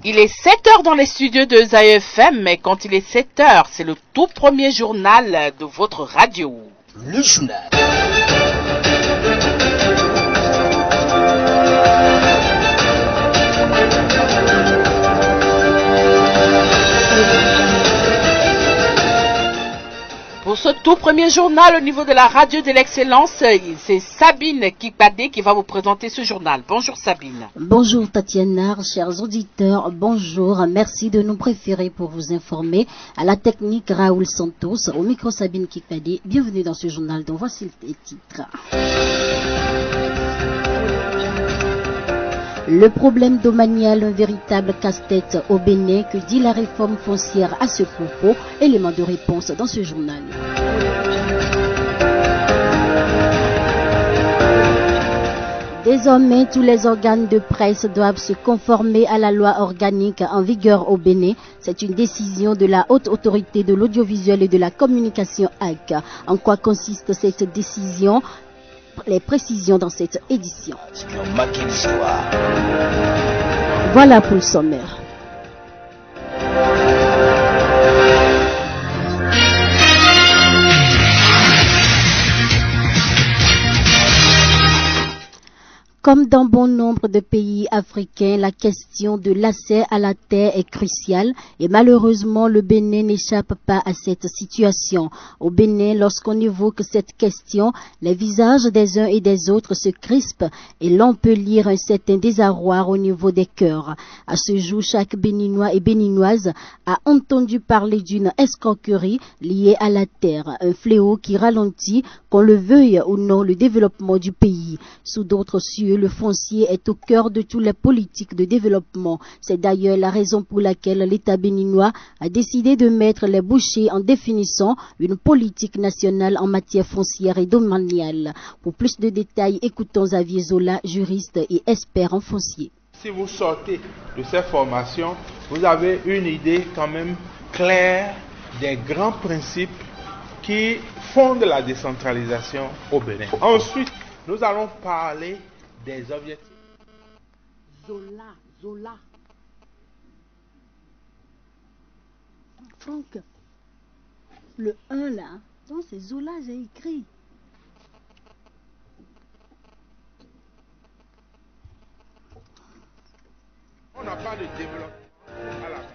Il est 7h dans les studios de ZAEFM, mais quand il est 7h, c'est le tout premier journal de votre radio. Le journal. Pour ce tout premier journal au niveau de la radio de l'excellence, c'est Sabine Kikbadé qui va vous présenter ce journal. Bonjour Sabine. Bonjour Tatiana, chers auditeurs, bonjour. Merci de nous préférer pour vous informer. À la technique Raoul Santos, au micro Sabine Kikbadé. Bienvenue dans ce journal dont voici les titres. Le problème domanial, un véritable casse-tête au Bénin, que dit la réforme foncière à ce propos? Élément de réponse dans ce journal. Désormais, tous les organes de presse doivent se conformer à la loi organique en vigueur au Bénin. C'est une décision de la Haute Autorité de l'Audiovisuel et de la Communication HAC. En quoi consiste cette décision? Les précisions dans cette édition. Voilà pour le sommaire. Comme dans bon nombre de pays africains, la question de l'accès à la terre est cruciale et malheureusement le Bénin n'échappe pas à cette situation. Au Bénin, lorsqu'on évoque cette question, les visages des uns et des autres se crispent et l'on peut lire un certain désarroi au niveau des cœurs. À ce jour, chaque Béninois et Béninoise a entendu parler d'une escroquerie liée à la terre, un fléau qui ralentit, qu'on le veuille ou non, le développement du pays. Sous d'autres cieux, le foncier est au cœur de toutes les politiques de développement. C'est d'ailleurs la raison pour laquelle l'État béninois a décidé de mettre les bouchées en définissant une politique nationale en matière foncière et domaniale. Pour plus de détails, écoutons Xavier Zola, juriste et expert en foncier. Si vous sortez de cette formation, vous avez une idée quand même claire des grands principes qui fondent la décentralisation au Bénin. Ensuite, nous allons parler des objectifs. Zola. Franck, le 1 là, non, c'est Zola, j'ai écrit. On n'a pas de développement à la base.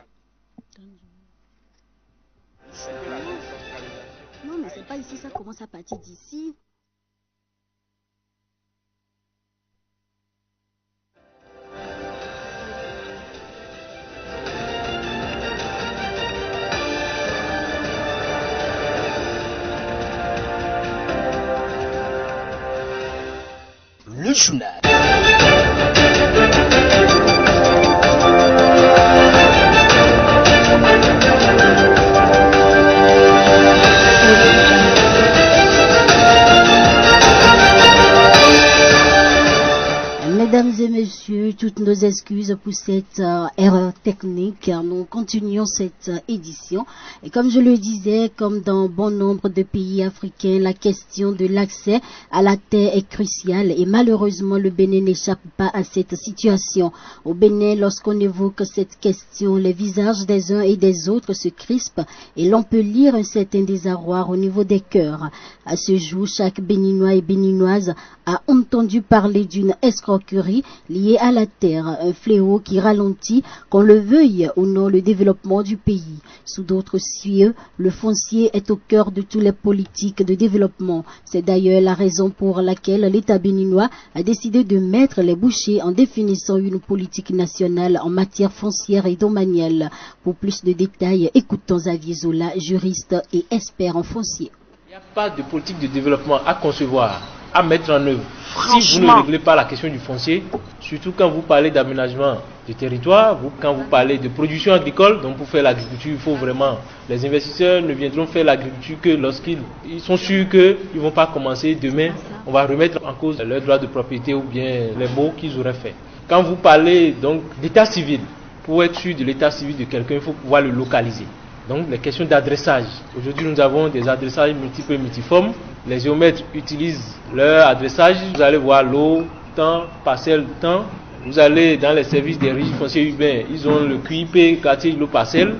C'est de la décentralisation. Non, mais c'est pas ici, ça commence à partir d'ici. Le journal. Mesdames et messieurs, toutes nos excuses pour cette erreur technique. Nous continuons cette édition. Et comme je le disais, comme dans bon nombre de pays africains, la question de l'accès à la terre est cruciale et malheureusement le Bénin n'échappe pas à cette situation. Au Bénin, lorsqu'on évoque cette question, les visages des uns et des autres se crispent et l'on peut lire un certain désarroi au niveau des cœurs. À ce jour, chaque Béninois et Béninoise a entendu parler d'une escroquerie liée à la terre, un fléau qui ralentit, qu'on le veuille ou non, le développement du pays. Sous d'autres cieux, le foncier est au cœur de toutes les politiques de développement. C'est d'ailleurs la raison pour laquelle l'État béninois a décidé de mettre les bouchées en définissant une politique nationale en matière foncière et domaniale. Pour plus de détails, écoutons Xavier Zola, juriste et expert en foncier. Il n'y a pas de politique de développement à concevoir, à mettre en œuvre. Si vous ne réglez pas la question du foncier, surtout quand vous parlez d'aménagement du territoire, quand vous parlez de production agricole, donc pour faire l'agriculture, il faut vraiment, les investisseurs ne viendront faire l'agriculture que lorsqu'ils sont sûrs qu'ils ne vont pas commencer demain, on va remettre en cause leurs droits de propriété ou bien les baux qu'ils auraient fait. Quand vous parlez donc d'état civil, pour être sûr de l'état civil de quelqu'un, il faut pouvoir le localiser. Donc les questions d'adressage. Aujourd'hui nous avons des adressages multiples et multiformes. Les géomètres utilisent leur adressage. Vous allez voir l'eau, temps, parcelle, temps. Vous allez dans les services des régies fonciers urbains, ils ont le QIP, quartier îlot-parcelle.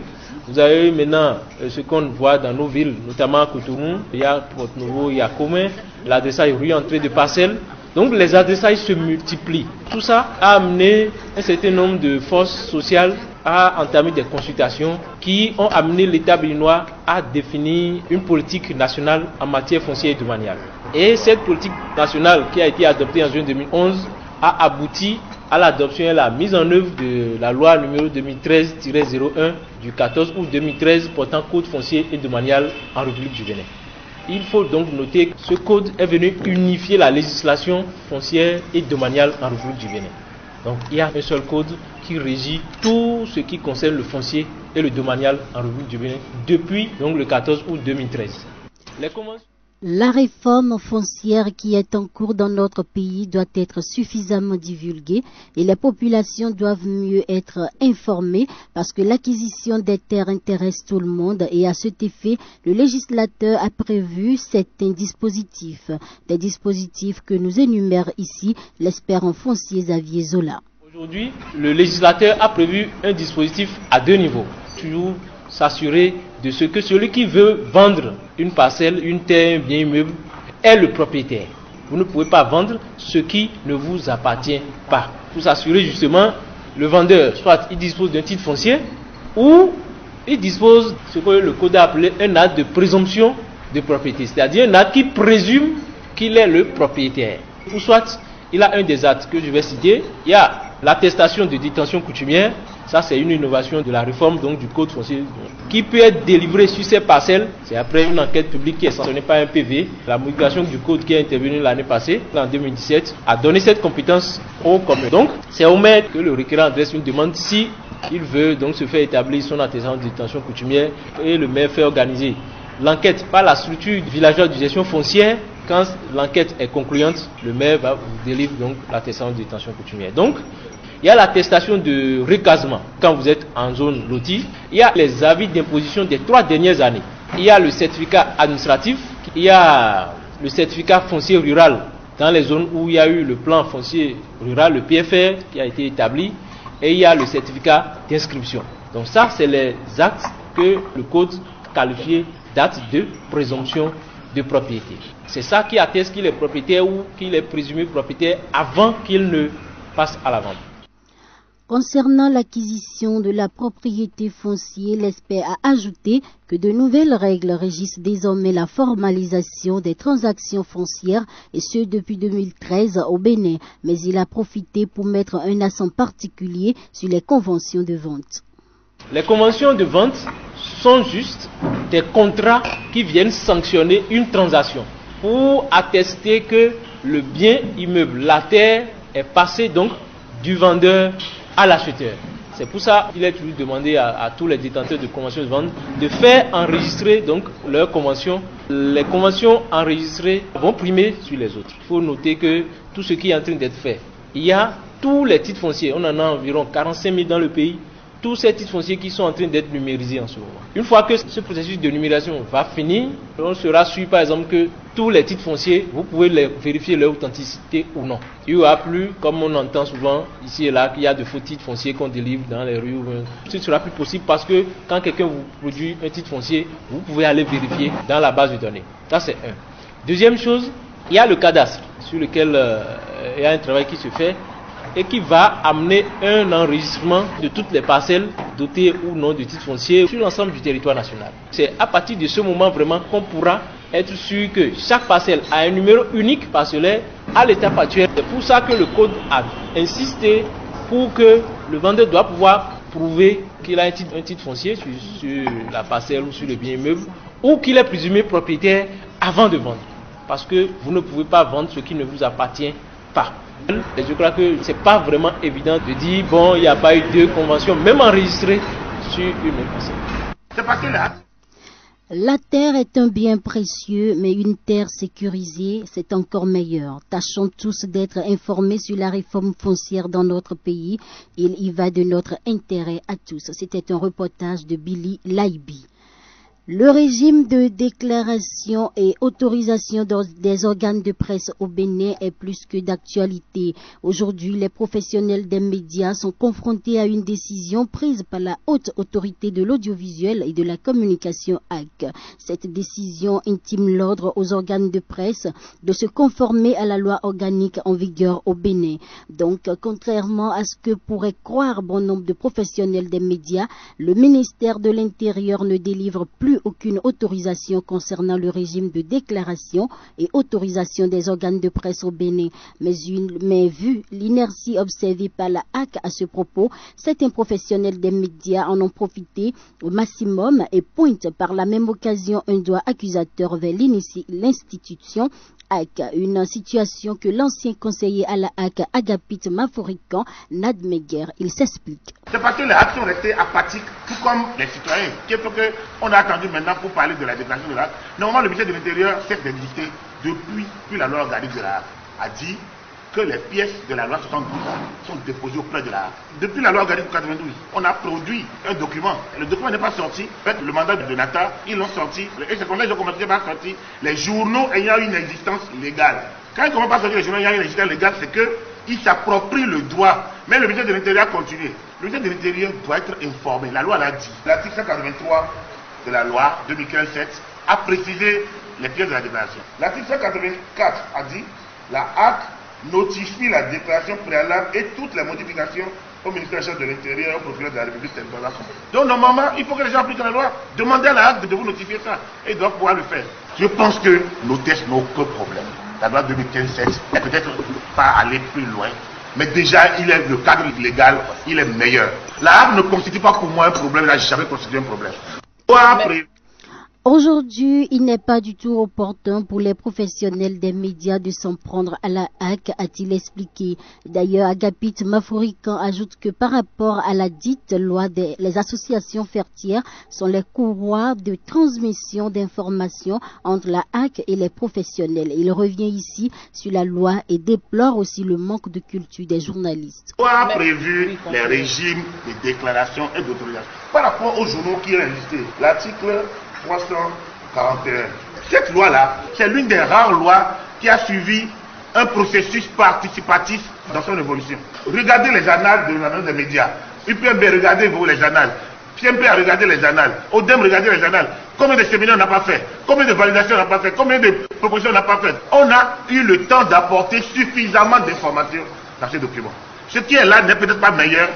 Vous avez maintenant ce qu'on voit dans nos villes, notamment à Cotonou, il y a Porte-Nouveau, il y a Commun, l'adressage rue entrée de parcelles. Donc les adressages se multiplient. Tout ça a amené un certain nombre de forces sociales à entamer des consultations qui ont amené l'État béninois à définir une politique nationale en matière foncière et domaniale. Et cette politique nationale qui a été adoptée en juin 2011 a abouti à l'adoption et à la mise en œuvre de la loi numéro 2013-01 du 14 août 2013 portant code foncier et domanial en République du Bénin. Il faut donc noter que ce code est venu unifier la législation foncière et domaniale en République du Bénin. Donc il y a un seul code qui régit tout ce qui concerne le foncier et le domanial en République du Bénin depuis donc, le 14 août 2013. La réforme foncière qui est en cours dans notre pays doit être suffisamment divulguée et les populations doivent mieux être informées parce que l'acquisition des terres intéresse tout le monde et à cet effet, le législateur a prévu certains dispositifs. Des dispositifs que nous énumère ici l'expert en foncier Xavier Zola. Aujourd'hui, le législateur a prévu un dispositif à deux niveaux. Toujours s'assurer de ce que celui qui veut vendre une parcelle, une terre, un bien immeuble, est le propriétaire. Vous ne pouvez pas vendre ce qui ne vous appartient pas. Pour s'assurer justement, le vendeur, soit il dispose d'un titre foncier, ou il dispose de ce que le code a appelé un acte de présomption de propriété, c'est-à-dire un acte qui présume qu'il est le propriétaire. Ou soit, il a un des actes que je vais citer, il y a l'attestation de détention coutumière. Ça, c'est une innovation de la réforme donc, du code foncier qui peut être délivrée sur ces parcelles. C'est après une enquête publique qui est sanctionnée par un PV. La modification du code qui est intervenue l'année passée, en 2017, a donné cette compétence au commun. Donc, c'est au maire que le requérant adresse une demande si il veut donc se faire établir son attestation de détention coutumière et le maire fait organiser l'enquête par la structure villageoise de gestion foncière. Quand l'enquête est concluante, le maire va vous délivrer donc l'attestation de détention coutumière. Donc, il y a l'attestation de recasement quand vous êtes en zone lotie. Il y a les avis d'imposition des 3 dernières années. Il y a le certificat administratif. Il y a le certificat foncier rural dans les zones où il y a eu le plan foncier rural, le PFR, qui a été établi. Et il y a le certificat d'inscription. Donc ça, c'est les actes que le code qualifie d'actes de présomption de propriété. C'est ça qui atteste qu'il est propriétaire ou qu'il est présumé propriétaire avant qu'il ne passe à la vente. Concernant l'acquisition de la propriété foncière, l'expert a ajouté que de nouvelles règles régissent désormais la formalisation des transactions foncières et ce depuis 2013 au Bénin, mais il a profité pour mettre un accent particulier sur les conventions de vente. Les conventions de vente sont juste des contrats qui viennent sanctionner une transaction pour attester que le bien immeuble, la terre, est passé donc du vendeur à l'acheteur. C'est pour ça qu'il est toujours demandé à tous les détenteurs de conventions de vente de faire enregistrer donc leurs conventions. Les conventions enregistrées vont primer sur les autres. Il faut noter que tout ce qui est en train d'être fait, il y a tous les titres fonciers, on en a environ 45 000 dans le pays, tous ces titres fonciers qui sont en train d'être numérisés en ce moment. Une fois que ce processus de numérisation va finir, on sera sûr par exemple que tous les titres fonciers, vous pouvez vérifier leur authenticité ou non. Il n'y aura plus, comme on entend souvent ici et là, qu'il y a de faux titres fonciers qu'on délivre dans les rues. Ce ne sera plus possible parce que quand quelqu'un vous produit un titre foncier, vous pouvez aller vérifier dans la base de données. Ça c'est un. Deuxième chose, il y a le cadastre sur lequel il y a un travail qui se fait et qui va amener un enregistrement de toutes les parcelles dotées ou non de titres fonciers sur l'ensemble du territoire national. C'est à partir de ce moment vraiment qu'on pourra être sûr que chaque parcelle a un numéro unique parcellaire à l'étape actuelle. C'est pour ça que le code a insisté pour que le vendeur doit pouvoir prouver qu'il a un titre foncier sur la parcelle ou sur le bien immeuble ou qu'il est présumé propriétaire avant de vendre. Parce que vous ne pouvez pas vendre ce qui ne vous appartient pas. Et je crois que ce n'est pas vraiment évident de dire bon, il n'y a pas eu de convention, même enregistrée sur une même parcelle. C'est parce que là. La terre est un bien précieux, mais une terre sécurisée, c'est encore meilleur. Tâchons tous d'être informés sur la réforme foncière dans notre pays. Il y va de notre intérêt à tous. C'était un reportage de Billy Laibi. Le régime de déclaration et autorisation des organes de presse au Bénin est plus que d'actualité. Aujourd'hui, les professionnels des médias sont confrontés à une décision prise par la haute autorité de l'audiovisuel et de la communication AC. Cette décision intime l'ordre aux organes de presse de se conformer à la loi organique en vigueur au Bénin. Donc, contrairement à ce que pourrait croire bon nombre de professionnels des médias, le ministère de l'Intérieur ne délivre plus aucune autorisation concernant le régime de déclaration et autorisation des organes de presse au Bénin. Mais vu l'inertie observée par la HAC à ce propos, certains professionnels des médias en ont profité au maximum et pointent par la même occasion un doigt accusateur vers l'institution HAC, une situation que l'ancien conseiller à la HAC, Agapit Maforikan, n'admet guère. Il s'explique. C'est parce que les HAC sont restés apathiques, tout comme les citoyens. Qui faut qu'on a attendu maintenant pour parler de la déclaration de la HAC. Normalement, le ministère de l'Intérieur cesse d'exister depuis que la loi organique de la HAC a dit que les pièces de la loi 72 sont déposées auprès de la HAC. Depuis la loi organique de 92, on a produit un document. Le document n'est pas sorti. Avec le mandat de Donata, ils l'ont sorti. Et c'est comme ça qu'ils ont commencé par sortir les journaux ayant une existence légale. Quand ils commencent par sortir les journaux ayant une existence légale, c'est qu'ils s'approprient le droit. Mais le ministère de l'Intérieur a continué. Le ministère de l'Intérieur doit être informé. La loi l'a dit. L'article 183 de la loi 2015-7 a précisé les pièces de la déclaration. L'article 184 a dit la HAC notifie la déclaration préalable et toutes les modifications au ministère de l'Intérieur et au procureur de la République territoriale. Donc normalement, il faut que les gens appliquent la loi. Demandez à la HAC de vous notifier ça. Et ils doivent pouvoir le faire. Je pense que nos tests n'ont aucun problème. La loi 2015-7 n'est peut-être pas allée plus loin, mais déjà, le cadre légal, il est meilleur. La HAC ne constitue pas pour moi un problème, là, je n'ai jamais constitué un problème. Aujourd'hui, il n'est pas du tout opportun pour les professionnels des médias de s'en prendre à la HAC, a-t-il expliqué. D'ailleurs, Agapit Maforikan ajoute que par rapport à la dite loi, les associations fertières sont les courroies de transmission d'informations entre la HAC et les professionnels. Il revient ici sur la loi et déplore aussi le manque de culture des journalistes. On a prévu les régimes de déclaration et d'autorisation. Par rapport aux journaux qui ont existé, l'article 341. Cette loi-là, c'est l'une des rares lois qui a suivi un processus participatif dans son évolution. Regardez les annales de l'annonce des médias. UPMB, regardez-vous les annales. PMP a regardé les annales. ODEM, regardez les annales. Combien de séminaires on n'a pas fait? Combien de validations on n'a pas fait? Combien de propositions on n'a pas fait? On a eu le temps d'apporter suffisamment d'informations dans ces documents. Ce qui est là n'est peut-être pas meilleur.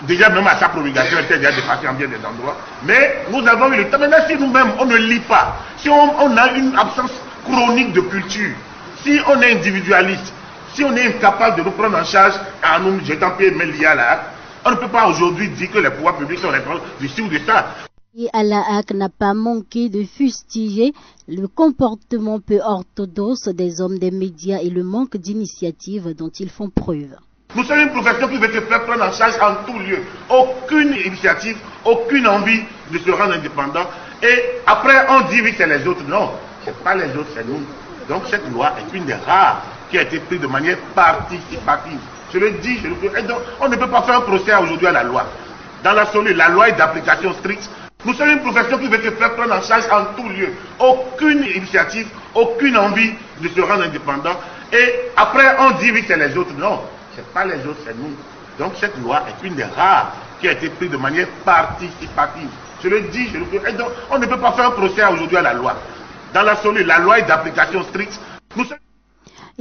Déjà, même à sa promulgation, elle était déjà dépassée en bien des endroits. Mais nous avons eu le temps. Maintenant, si nous-mêmes, on ne lit pas, si on a une absence chronique de culture, si on est individualiste, si on est incapable de nous prendre en charge en nous jetant pied mais lié à la HAC, on ne peut pas aujourd'hui dire que les pouvoirs publics sont responsables du ci ou de ça. Et à la HAC n'a pas manqué de fustiger le comportement peu orthodoxe des hommes des médias et le manque d'initiative dont ils font preuve. Nous sommes une profession qui veut se faire prendre en charge en tout lieu. Aucune initiative, aucune envie de se rendre indépendant. Et après, on dit oui, c'est les autres. Non, ce n'est pas les autres, c'est nous. Donc cette loi est une des rares qui a été prise de manière participative. Je le dis, je le dis. Et donc, on ne peut pas faire un procès aujourd'hui à la loi. Dans l'absolu, la loi est d'application stricte. Nous sommes une profession qui veut se faire prendre en charge en tout lieu. Aucune initiative, aucune envie de se rendre indépendant. Et après, on dit oui, c'est les autres. Non. Ce n'est pas les autres, c'est nous. Donc cette loi est une des rares qui a été prise de manière participative. Je le dis, je le dis. Et donc, on ne peut pas faire un procès aujourd'hui à la loi. Dans l'absolu, la loi est d'application stricte.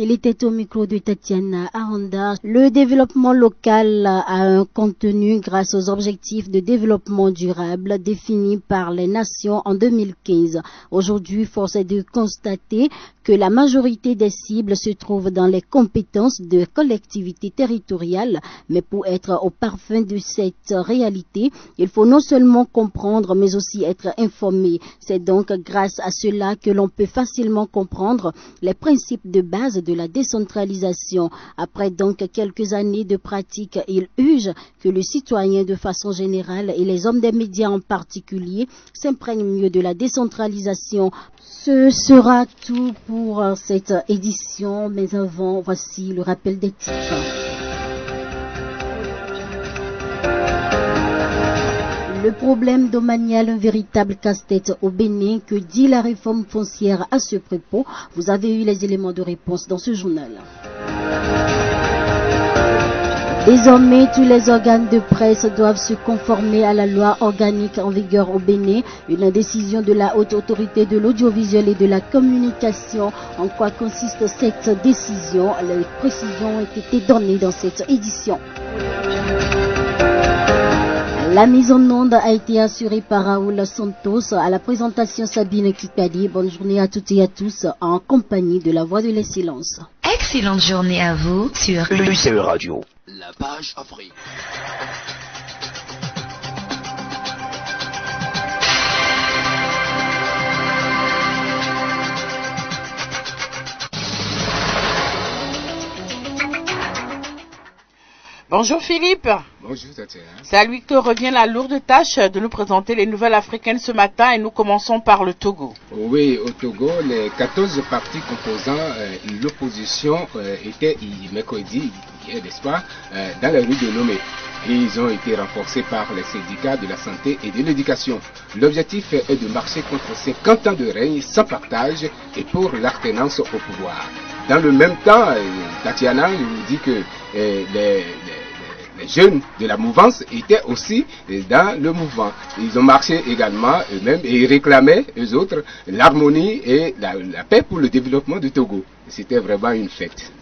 Il était au micro de Tatiana Aranda. Le développement local a un contenu grâce aux objectifs de développement durable définis par les nations en 2015. Aujourd'hui, force est de constater que la majorité des cibles se trouvent dans les compétences de collectivités territoriales. Mais pour être au parfum de cette réalité, il faut non seulement comprendre, mais aussi être informé. C'est donc grâce à cela que l'on peut facilement comprendre les principes de base de la décentralisation. Après donc quelques années de pratique, il urge que le citoyen de façon générale et les hommes des médias en particulier s'imprègnent mieux de la décentralisation. Ce sera tout pour cette édition, mais avant, voici le rappel des titres. Le problème domanial, un véritable casse-tête au Bénin. Que dit la réforme foncière à ce propos? Vous avez eu les éléments de réponse dans ce journal. Désormais, tous les organes de presse doivent se conformer à la loi organique en vigueur au Bénin. Une décision de la haute autorité de l'audiovisuel et de la communication. En quoi consiste cette décision? Les précisions ont été données dans cette édition. La mise en onde a été assurée par Raoul Santos. À la présentation, Sabine Kikadi. Bonne journée à toutes et à tous en compagnie de la Voix de l'Excellence. Excellente journée à vous sur l'UCE Radio. La page Afrique. Bonjour Philippe. Bonjour Tatiana. C'est à lui que revient la lourde tâche de nous présenter les nouvelles africaines ce matin et nous commençons par le Togo. Oui, au Togo, les 14 partis composant l'opposition étaient mercredi, n'est-ce pas, dans la rue de Lomé. Et ils ont été renforcés par les syndicats de la santé et de l'éducation. L'objectif est de marcher contre 50 ans de règne sans partage et pour l'alternance au pouvoir. Dans le même temps, Tatiana nous dit que les jeunes de la mouvance étaient aussi dans le mouvement. Ils ont marché également eux-mêmes et réclamaient, eux autres, l'harmonie et la paix pour le développement du Togo. C'était vraiment une fête.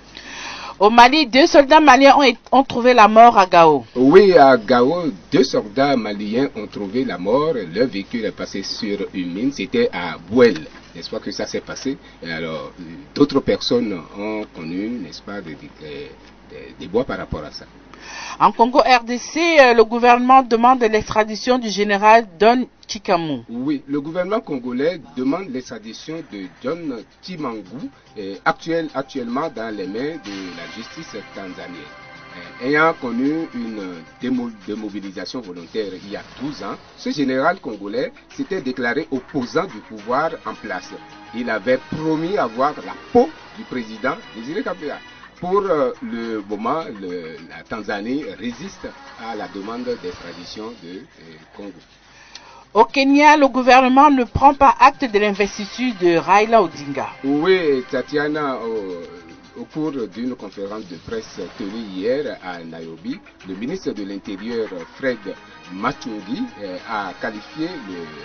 Au Mali, 2 soldats maliens ont trouvé la mort à Gao. Oui, à Gao, 2 soldats maliens ont trouvé la mort. Leur véhicule est passé sur une mine. C'était à Bouel. N'est-ce pas que ça s'est passé? Et alors, d'autres personnes ont connu, n'est-ce pas, des bois par rapport à ça. En Congo RDC, le gouvernement demande l'extradition du général Don Chikamu. Oui, le gouvernement congolais demande l'extradition de John Timangou, actuellement dans les mains de la justice tanzanienne. Ayant connu une démobilisation volontaire il y a 12 ans, ce général congolais s'était déclaré opposant du pouvoir en place. Il avait promis avoir la peau du président Désiré Kabila. Pour le moment, la Tanzanie résiste à la demande d'extradition de Congo. Au Kenya, le gouvernement ne prend pas acte de l'investiture de Raila Odinga. Oui, Tatiana, au cours d'une conférence de presse tenue hier à Nairobi, le ministre de l'Intérieur, Fred Matiang'i, a qualifié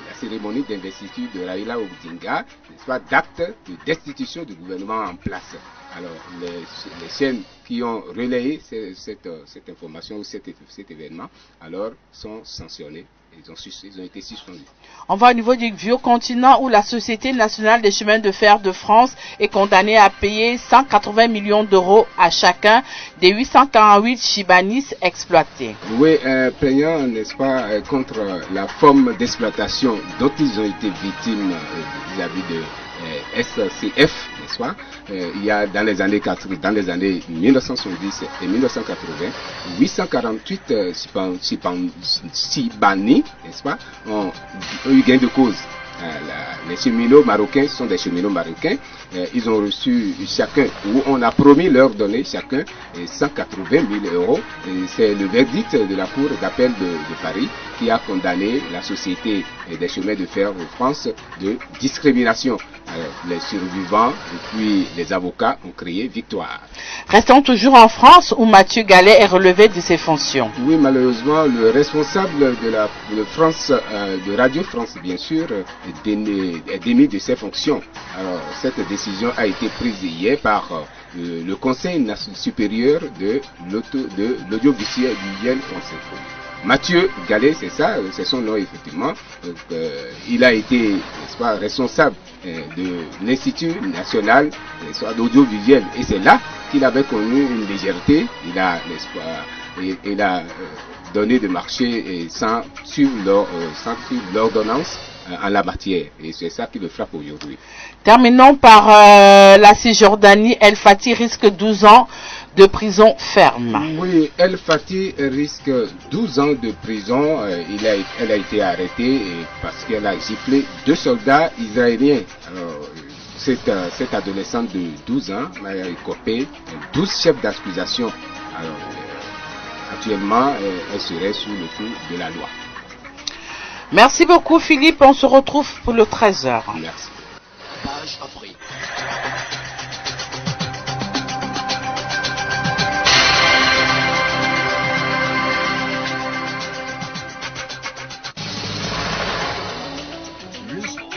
la cérémonie d'investiture de Raila Odinga, n'est-ce pas, d'acte de destitution du gouvernement en place. Alors, les chaînes qui ont relayé cette information ou cet événement, alors, sont sanctionnées. Ils ont été suspendus. On va au niveau du vieux continent où la Société nationale des chemins de fer de France est condamnée à payer 180 millions d'euros à chacun des 848 Chibanis exploités. Oui, plaignant, n'est-ce pas, contre la forme d'exploitation dont ils ont été victimes vis-à-vis de SCF, n'est-ce pas? Il y a dans les années 1970 et 1980, 848 Chibani, n'est-ce pas, ont eu gain de cause. Les cheminots marocains sont des cheminots marocains. Ils ont reçu chacun, ou on a promis leur donner chacun 180 000 euros. C'est le verdict de la Cour d'appel de Paris qui a condamné la Société des chemins de fer de France de discrimination. Alors, les survivants et puis les avocats ont crié victoire. Restons toujours en France où Mathieu Gallet est relevé de ses fonctions. Oui, malheureusement, le responsable de Radio France, bien sûr, est démis de ses fonctions. Alors, cette décision a été prise hier par le Conseil supérieur de l'audiovisuel français. Mathieu Gallet, c'est ça, c'est son nom effectivement. Donc, il a été, n'est-ce pas, responsable de l'Institut national d'audiovisuel. Et c'est là qu'il avait connu une légèreté. Il a, n'est-ce pas, il a donné de marché sans suivre l'ordonnance en la matière. Et c'est ça qui le frappe aujourd'hui. Terminons par la Cisjordanie. El Fati risque 12 ans de prison ferme. Oui, El Fati risque 12 ans de prison. Elle a été arrêtée parce qu'elle a giflé 2 soldats israéliens. Alors, cette adolescente de 12 ans a écopé 12 chefs d'accusation. Alors, actuellement, elle serait sous le coup de la loi. Merci beaucoup Philippe, on se retrouve pour le 13h. Merci. Page Afrique. Le sport.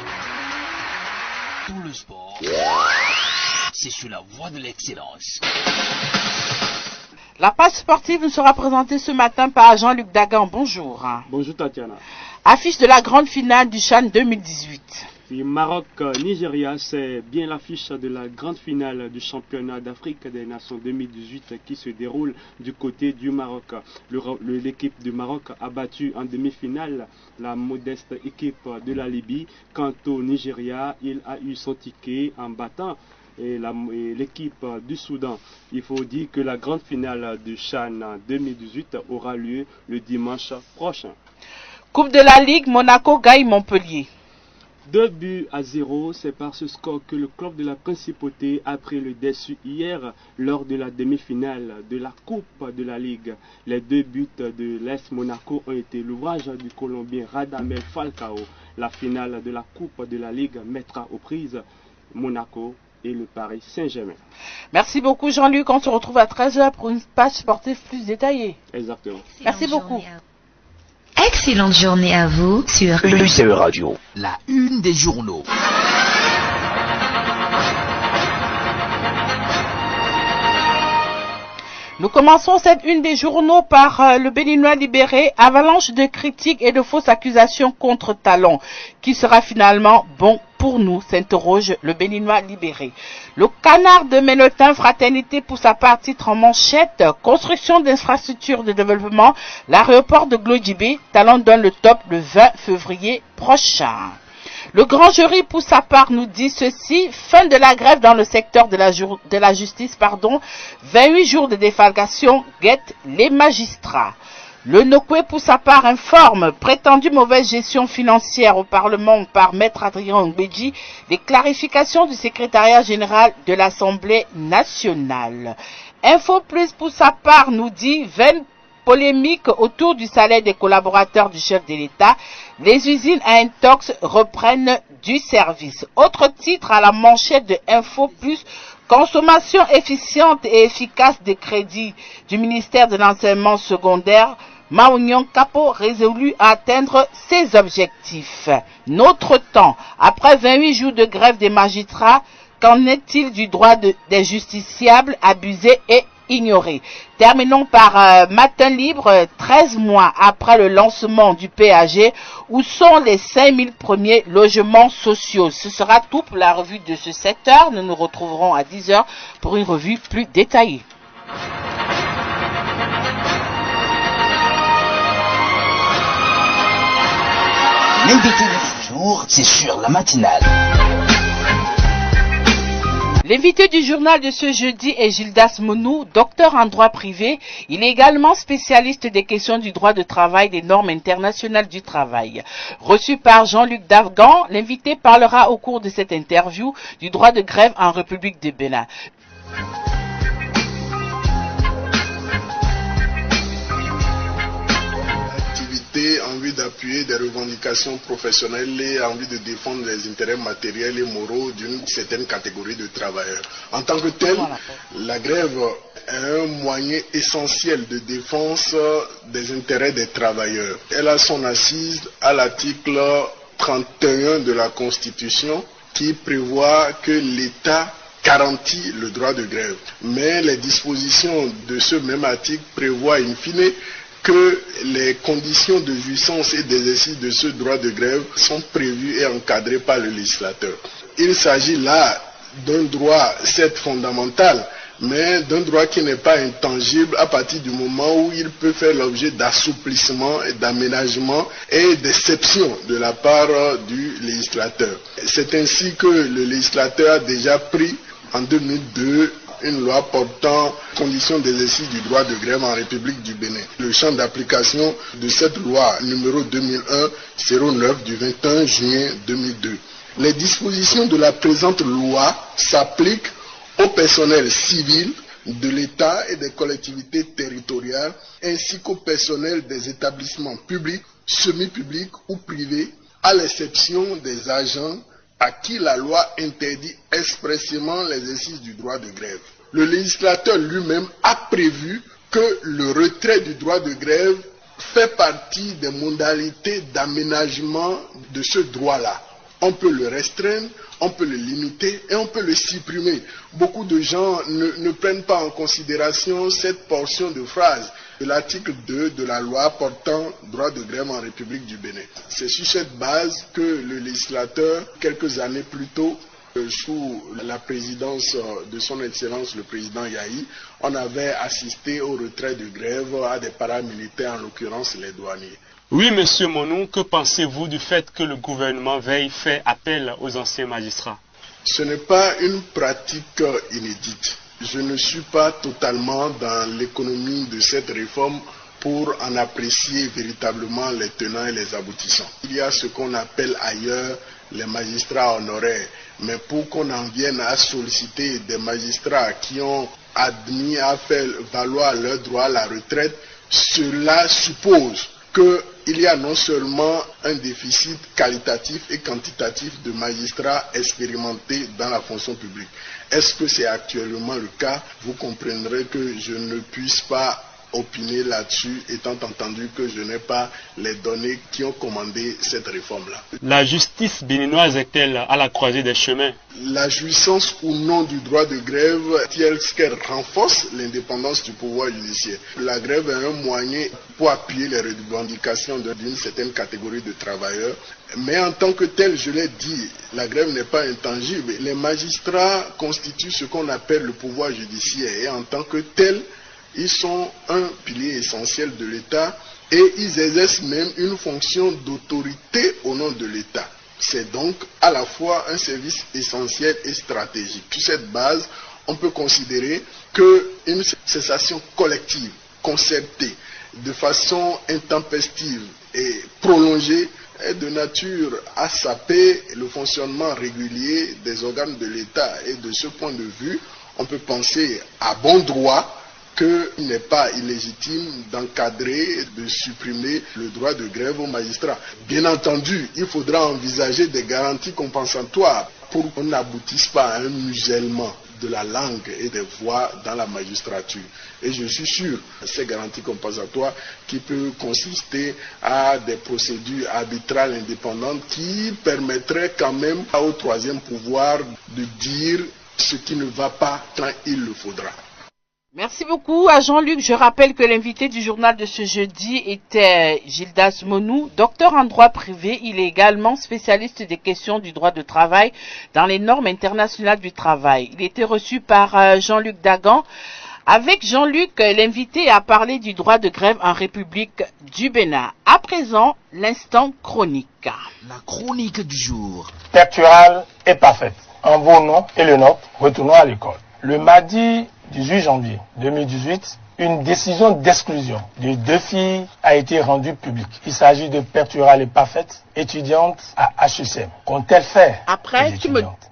Tout le sport. C'est sur la voie de l'excellence. La page sportive nous sera présentée ce matin par Jean-Luc Dagan. Bonjour. Bonjour Tatiana. Affiche de la grande finale du CHAN 2018. Oui, Maroc-Nigeria, c'est bien l'affiche de la grande finale du championnat d'Afrique des Nations 2018 qui se déroule du côté du Maroc. L'équipe du Maroc a battu en demi-finale la modeste équipe de la Libye. Quant au Nigeria, il a eu son ticket en battant l'équipe du Soudan. Il faut dire que la grande finale du CHAN 2018 aura lieu le dimanche prochain. Coupe de la Ligue, Monaco gagne Montpellier. 2-0, c'est par ce score que le club de la Principauté a pris le dessus hier lors de la demi-finale de la Coupe de la Ligue. Les 2 buts de l'AS Monaco ont été l'ouvrage du Colombien Radamel Falcao. La finale de la Coupe de la Ligue mettra aux prises Monaco et le Paris Saint-Germain. Merci beaucoup Jean-Luc, on se retrouve à 13h pour une page sportive plus détaillée. Exactement. Merci beaucoup. Excellente journée à vous sur UCE Radio, la une des journaux. Nous commençons cette une des journaux par le Béninois libéré, avalanche de critiques et de fausses accusations contre Talon. Qui sera finalement bon pour nous, s'interroge le Béninois libéré. Le Canard de Ménotin, fraternité pour sa part, titre en manchette, construction d'infrastructures de développement, l'aéroport de Glodjibé, Talon donne le top le 20 février prochain. Le grand jury, pour sa part, nous dit ceci, fin de la grève dans le secteur de la justice, 28 jours de défalcation guettent les magistrats. Le Nokwe, pour sa part, informe prétendue mauvaise gestion financière au Parlement par Maître Adrien Ngbeji, des clarifications du secrétariat général de l'Assemblée nationale. Info Plus, pour sa part, nous dit vaine polémique autour du salaire des collaborateurs du chef de l'État. Les usines à Intox reprennent du service. Autre titre à la manchette de Info Plus, consommation efficiente et efficace des crédits du ministère de l'enseignement secondaire. Maounion Capo résolu à atteindre ses objectifs. Notre temps, après 28 jours de grève des magistrats, qu'en est-il du droit des justiciables abusés et ignorés? Terminons par Matin Libre, 13 mois après le lancement du PAG, où sont les 5000 premiers logements sociaux? Ce sera tout pour la revue de ce 7h. Nous nous retrouverons à 10h pour une revue plus détaillée. L'invité du jour, c'est sur la matinale. L'invité du journal de ce jeudi est Gildas Monou, docteur en droit privé. Il est également spécialiste des questions du droit de travail, des normes internationales du travail. Reçu par Jean-Luc Dagan, l'invité parlera au cours de cette interview du droit de grève en République de Bénin. Envie d'appuyer des revendications professionnelles et envie de défendre les intérêts matériels et moraux d'une certaine catégorie de travailleurs. En tant que tel, la grève est un moyen essentiel de défense des intérêts des travailleurs. Elle a son assise à l'article 31 de la Constitution qui prévoit que l'État garantit le droit de grève. Mais les dispositions de ce même article prévoient in fine que les conditions de jouissance et d'exercice de ce droit de grève sont prévues et encadrées par le législateur. Il s'agit là d'un droit certes fondamental, mais d'un droit qui n'est pas intangible à partir du moment où il peut faire l'objet d'assouplissement et d'aménagement et d'exception de la part du législateur. C'est ainsi que le législateur a déjà pris en 2002 une loi portant conditions d'exercice du droit de grève en République du Bénin. Le champ d'application de cette loi numéro 2001-09 du 21 juin 2002. Les dispositions de la présente loi s'appliquent au personnel civil, de l'État et des collectivités territoriales, ainsi qu'au personnel des établissements publics, semi-publics ou privés, à l'exception des agents à qui la loi interdit expressément l'exercice du droit de grève. Le législateur lui-même a prévu que le retrait du droit de grève fait partie des modalités d'aménagement de ce droit-là. On peut le restreindre, on peut le limiter et on peut le supprimer. Beaucoup de gens ne prennent pas en considération cette portion de phrase de l'article 2 de la loi portant droit de grève en République du Bénin. C'est sur cette base que le législateur, quelques années plus tôt, sous la présidence de son Excellence le Président Yahi, on avait assisté au retrait de grève à des paramilitaires, en l'occurrence les douaniers. Oui, Monsieur Monou, que pensez-vous du fait que le gouvernement veuille faire appel aux anciens magistrats? Ce n'est pas une pratique inédite. Je ne suis pas totalement dans l'économie de cette réforme pour en apprécier véritablement les tenants et les aboutissants. Il y a ce qu'on appelle ailleurs les magistrats honoraires, mais pour qu'on en vienne à solliciter des magistrats qui ont admis à faire valoir leur droit à la retraite, cela suppose qu'il y a non seulement un déficit qualitatif et quantitatif de magistrats expérimentés dans la fonction publique. Est-ce que c'est actuellement le cas? Vous comprendrez que je ne puisse pas opiner là-dessus, étant entendu que je n'ai pas les données qui ont commandé cette réforme-là. La justice béninoise est-elle à la croisée des chemins? La jouissance ou non du droit de grève, est-ce qu'elle renforce l'indépendance du pouvoir judiciaire? La grève est un moyen pour appuyer les revendications d'une certaine catégorie de travailleurs. Mais en tant que tel, je l'ai dit, la grève n'est pas intangible. Les magistrats constituent ce qu'on appelle le pouvoir judiciaire et en tant que tel, ils sont un pilier essentiel de l'État et ils exercent même une fonction d'autorité au nom de l'État. C'est donc à la fois un service essentiel et stratégique. Sur cette base, on peut considérer qu'une cessation collective, concertée, de façon intempestive et prolongée est de nature à saper le fonctionnement régulier des organes de l'État. Et de ce point de vue, on peut penser à bon droit qu'il n'est pas illégitime d'encadrer, de supprimer le droit de grève aux magistrats. Bien entendu, il faudra envisager des garanties compensatoires pour qu'on n'aboutisse pas à un musellement de la langue et des voix dans la magistrature. Et je suis sûr que ces garanties compensatoires qui peuvent consister à des procédures arbitrales indépendantes qui permettraient quand même au troisième pouvoir de dire ce qui ne va pas quand il le faudra. Merci beaucoup à Jean-Luc. Je rappelle que l'invité du journal de ce jeudi était Gildas Monou, docteur en droit privé. Il est également spécialiste des questions du droit de travail dans les normes internationales du travail. Il était reçu par Jean-Luc Dagan. Avec Jean-Luc, l'invité a parlé du droit de grève en République du Bénin. À présent, l'instant chronique. La chronique du jour. Pectorale est parfaite. En vos noms et le nôtre, retournons à l'école. Le mardi 18 janvier 2018, une décision d'exclusion de 2 filles a été rendue publique. Il s'agit de Pectorale et parfaite, étudiantes à HECM. Qu'ont-elles fait?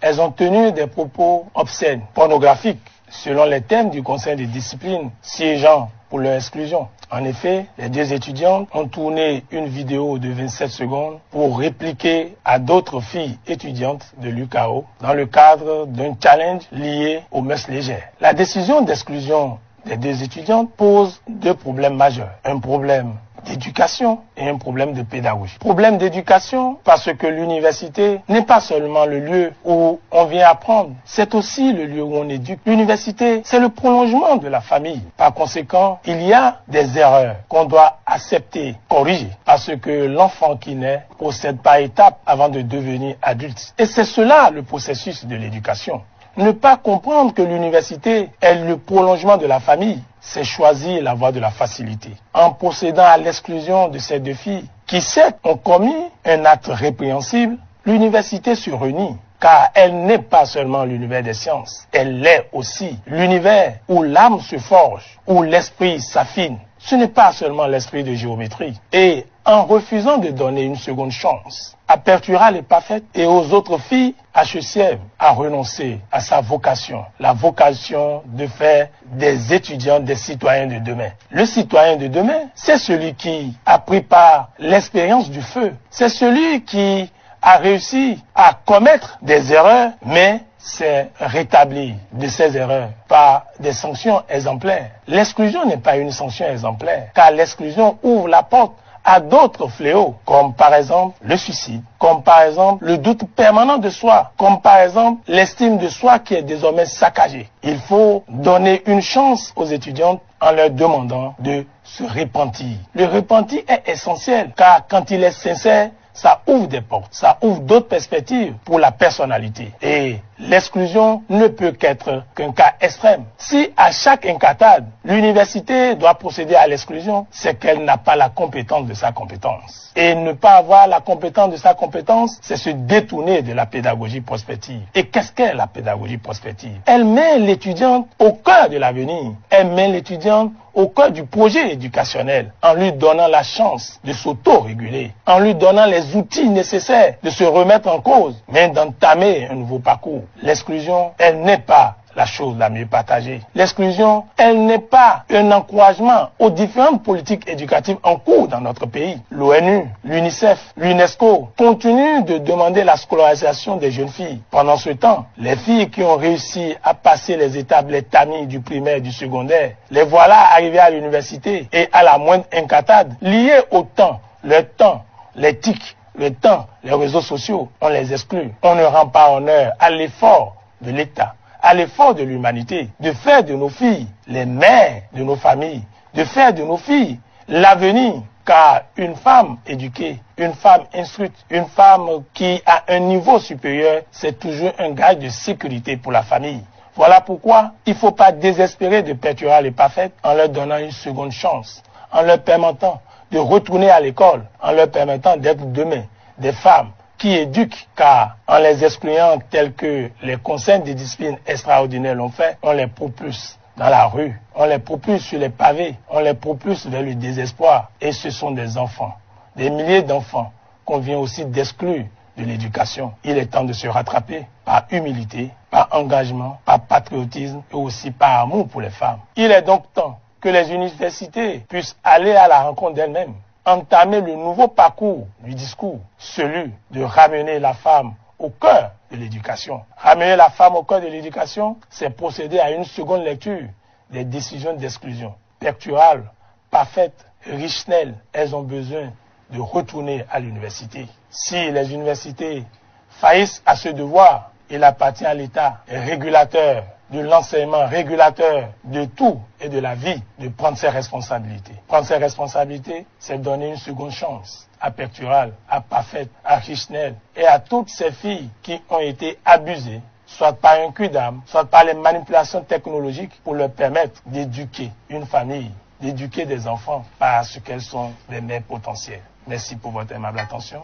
Elles ont tenu des propos obscènes, pornographiques, selon les thèmes du conseil de discipline siégeant pour leur exclusion. En effet, les 2 étudiantes ont tourné une vidéo de 27 secondes pour répliquer à d'autres filles étudiantes de l'UCAO dans le cadre d'un challenge lié aux mœurs légères. La décision d'exclusion des 2 étudiantes pose 2 problèmes majeurs. Un problème d'éducation et un problème de pédagogie. Problème d'éducation parce que l'université n'est pas seulement le lieu où on vient apprendre, c'est aussi le lieu où on éduque. L'université, c'est le prolongement de la famille. Par conséquent, il y a des erreurs qu'on doit accepter, corriger, parce que l'enfant qui naît ne procède pas étape avant de devenir adulte. Et c'est cela le processus de l'éducation. Ne pas comprendre que l'université est le prolongement de la famille, c'est choisir la voie de la facilité. En procédant à l'exclusion de ces 2 filles, qui certes ont commis un acte répréhensible, l'université se renie, car elle n'est pas seulement l'univers des sciences, elle est aussi l'univers où l'âme se forge, où l'esprit s'affine. Ce n'est pas seulement l'esprit de géométrie. Et en refusant de donner une seconde chance à Pertural et Parfaite et aux autres filles, HECM a renoncé à sa vocation, la vocation de faire des étudiants des citoyens de demain. Le citoyen de demain, c'est celui qui a pris part l'expérience du feu, c'est celui qui a réussi à commettre des erreurs, mais c'est rétabli de ces erreurs par des sanctions exemplaires. L'exclusion n'est pas une sanction exemplaire, car l'exclusion ouvre la porte à d'autres fléaux, comme par exemple le suicide, comme par exemple le doute permanent de soi, comme par exemple l'estime de soi qui est désormais saccagée. Il faut donner une chance aux étudiantes en leur demandant de se repentir. Le repentir est essentiel, car quand il est sincère, ça ouvre des portes, ça ouvre d'autres perspectives pour la personnalité. Et l'exclusion ne peut qu'être qu'un cas extrême. Si à chaque incatade, l'université doit procéder à l'exclusion, c'est qu'elle n'a pas la compétence de sa compétence. Et ne pas avoir la compétence de sa compétence, c'est se détourner de la pédagogie prospective. Et qu'est-ce qu'est la pédagogie prospective? Elle met l'étudiante au cœur de l'avenir. Elle met l'étudiante au cœur du projet éducationnel, en lui donnant la chance de s'auto-réguler, en lui donnant les outils nécessaires de se remettre en cause, mais d'entamer un nouveau parcours. L'exclusion, elle n'est pas la chose la mieux partagée. L'exclusion, elle n'est pas un encouragement aux différentes politiques éducatives en cours dans notre pays. L'ONU, l'UNICEF, l'UNESCO continuent de demander la scolarisation des jeunes filles. Pendant ce temps, les filles qui ont réussi à passer les étapes, les tamis du primaire, du secondaire, les voilà arrivées à l'université et à la moindre incatade, liées au temps, les tics, le temps, les réseaux sociaux, on les exclut. On ne rend pas honneur à l'effort de l'État, à l'effort de l'humanité, de faire de nos filles les mères de nos familles, de faire de nos filles l'avenir. Car une femme éduquée, une femme instruite, une femme qui a un niveau supérieur, c'est toujours un gage de sécurité pour la famille. Voilà pourquoi il ne faut pas désespérer de Pertural et Parfaite en leur donnant une seconde chance, en leur permettant de retourner à l'école, en leur permettant d'être demain des femmes qui éduquent, car en les excluant tels que les conseils de discipline extraordinaires l'ont fait, on les propulse dans la rue, on les propulse sur les pavés, on les propulse vers le désespoir. Et ce sont des enfants, des milliers d'enfants qu'on vient aussi d'exclure de l'éducation. Il est temps de se rattraper par humilité, par engagement, par patriotisme et aussi par amour pour les femmes. Il est donc temps que les universités puissent aller à la rencontre d'elles-mêmes, entamer le nouveau parcours du discours, celui de ramener la femme au cœur de l'éducation. Ramener la femme au cœur de l'éducation, c'est procéder à une seconde lecture des décisions d'exclusion. Pertural, Parfaite, Richnel, elles ont besoin de retourner à l'université. Si les universités faillissent à ce devoir, il appartient à l'État, régulateur de l'enseignement, régulateur de tout et de la vie, de prendre ses responsabilités. Prendre ses responsabilités, c'est donner une seconde chance à Pertural, à Parfaite, à Richnel et à toutes ces filles qui ont été abusées, soit par un cul d'âme, soit par les manipulations technologiques pour leur permettre d'éduquer une famille, d'éduquer des enfants parce qu'elles sont des mères potentielles. Merci pour votre aimable attention.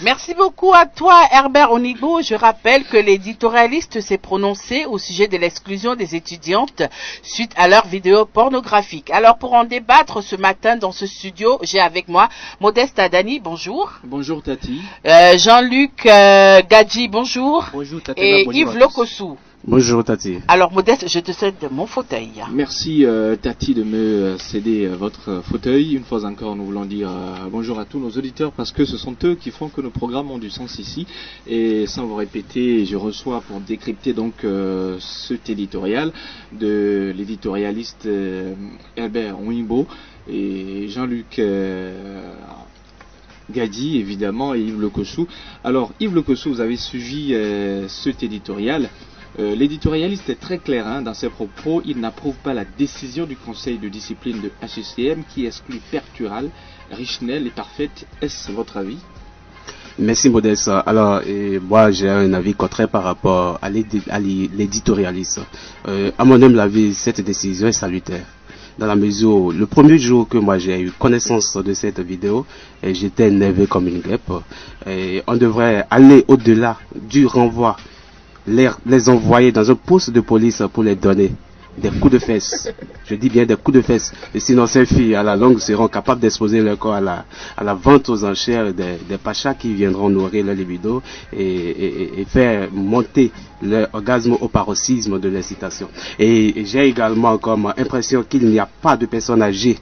Merci beaucoup à toi, Herbert Onigo. Je rappelle que l'éditorialiste s'est prononcé au sujet de l'exclusion des étudiantes suite à leur vidéo pornographique. Alors, pour en débattre ce matin dans ce studio, j'ai avec moi Modeste Adani, bonjour. Bonjour Tati. Jean-Luc Gadji, bonjour. Bonjour Tati. Et Yves Lokossou. Bonjour Tati. Alors Modeste, je te cède mon fauteuil. Merci Tati de me céder votre fauteuil. Une fois encore, nous voulons dire bonjour à tous nos auditeurs parce que ce sont eux qui font que nos programmes ont du sens ici. Et sans vous répéter, je reçois pour décrypter donc cet éditorial de l'éditorialiste Herbert Onigo et Jean-Luc Gadji évidemment et Yves Lokossou. Alors Yves Lokossou, vous avez suivi cet éditorial. L'éditorialiste est très clair dans ses propos. Il n'approuve pas la décision du conseil de discipline de HECM qui exclut Pertural, Richnel et Parfaite. Est-ce votre avis? Merci Modeste. Alors, moi j'ai un avis contraire par rapport à l'éditorialiste. À mon humble avis, cette décision est salutaire. Dans la mesure où le premier jour que moi j'ai eu connaissance de cette vidéo, j'étais énervé comme une guêpe. On devrait aller au-delà du renvoi, les envoyer dans un poste de police pour les donner. des coups de fesses. Je dis bien des coups de fesses. Et sinon, ces filles, à la longue, seront capables d'exposer leur corps à la vente aux enchères des pachas qui viendront nourrir leur libido et faire monter leur orgasme au paroxysme de l'excitation. Et j'ai également comme impression qu'il n'y a pas de personnes âgées.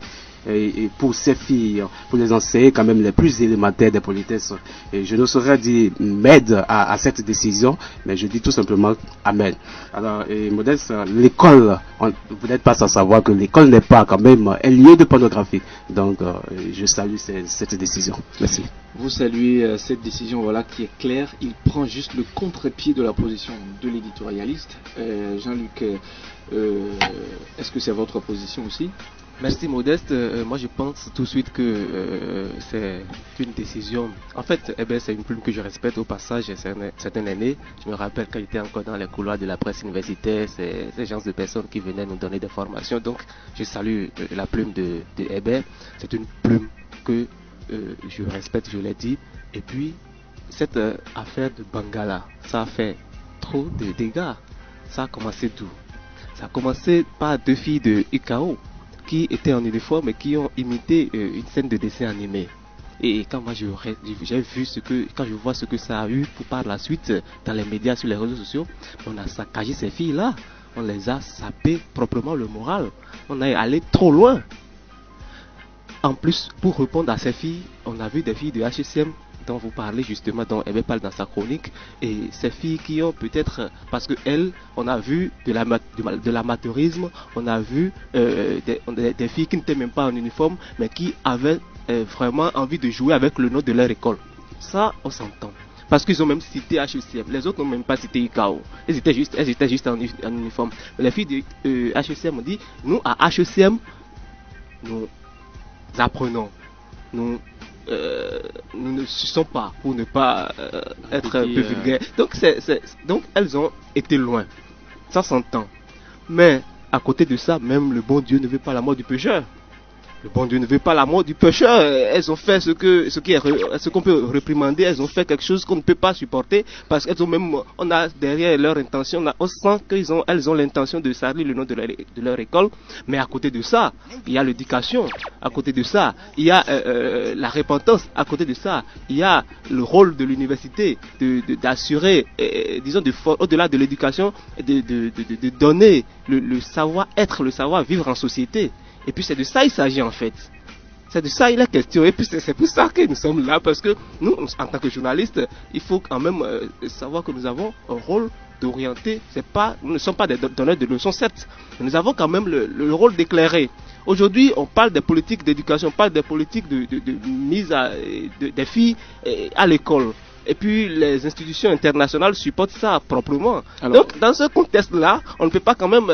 Et pour ces filles, pour les enseigner quand même les plus élémentaires des politesses. Et je ne saurais dire m'aide à cette décision, mais je dis tout simplement amen. Alors, Modeste, l'école, vous n'êtes pas sans savoir que l'école n'est pas quand même un lieu de pornographie. Donc, je salue cette décision. Merci. Vous saluez cette décision, voilà, qui est claire. Il prend juste le contre-pied de la position de l'éditorialiste. Jean-Luc, est-ce que c'est votre position aussi? Merci Modeste. Moi je pense tout de suite que c'est une décision. En fait, c'est une plume que je respecte au passage. C'est un aîné. Je me rappelle quand j'étais encore dans les couloirs de la presse universitaire, c'est ces gens de personnes qui venaient nous donner des formations. Donc je salue la plume de Hébert. C'est une plume que je respecte, je l'ai dit. Et puis cette affaire de Bangala, ça a fait trop de dégâts. Ça a commencé d'où? Ça a commencé par deux filles de UKO qui étaient en uniforme et qui ont imité une scène de dessin animé. Et quand moi j'ai vu quand je vois ce que ça a eu pour par la suite dans les médias, sur les réseaux sociaux, on a saccagé ces filles-là, on les a sapé proprement le moral, on est allé trop loin. En plus, pour répondre à ces filles, on a vu des filles de HCM dont vous parlez justement, dont elle parle dans sa chronique, et ces filles qui ont peut-être, parce que elles, on a vu de l'amateurisme, on a vu des filles qui n'étaient même pas en uniforme, mais qui avaient vraiment envie de jouer avec le nom de leur école. Ça, on s'entend. Parce qu'ils ont même cité HECM. Les autres n'ont même pas cité IKO. Elles étaient juste en uniforme. Mais les filles de HECM ont dit, nous à HECM, nous apprenons, nous ne suçons pas pour ne pas être un peu vulgaire. Donc elles ont été loin. Ça s'entend. Mais à côté de ça, même le bon Dieu ne veut pas la mort du pécheur. Le bon Dieu ne veut pas la mort du pécheur. Elles ont fait ce qu'on peut réprimander. Elles ont fait quelque chose qu'on ne peut pas supporter parce qu'elles ont même, on a derrière leur intention, on sent qu'elles ont l'intention de salir le nom de leur école. Mais à côté de ça, il y a l'éducation. À côté de ça, il y a la repentance. À côté de ça, il y a le rôle de l'université d'assurer, disons, au-delà de l'éducation, de donner le savoir-être, le savoir-vivre en société. Et puis c'est de ça il s'agit en fait. C'est de ça il est question. Et puis c'est pour ça que nous sommes là. Parce que nous, en tant que journalistes, il faut quand même savoir que nous avons un rôle d'orienter. Nous ne sommes pas des donneurs de leçons, certes. Mais nous avons quand même le rôle d'éclairer. Aujourd'hui, on parle des politiques d'éducation, on parle des politiques de mise des filles à l'école. Et puis les institutions internationales supportent ça proprement. Alors, donc dans ce contexte-là, on ne peut pas quand même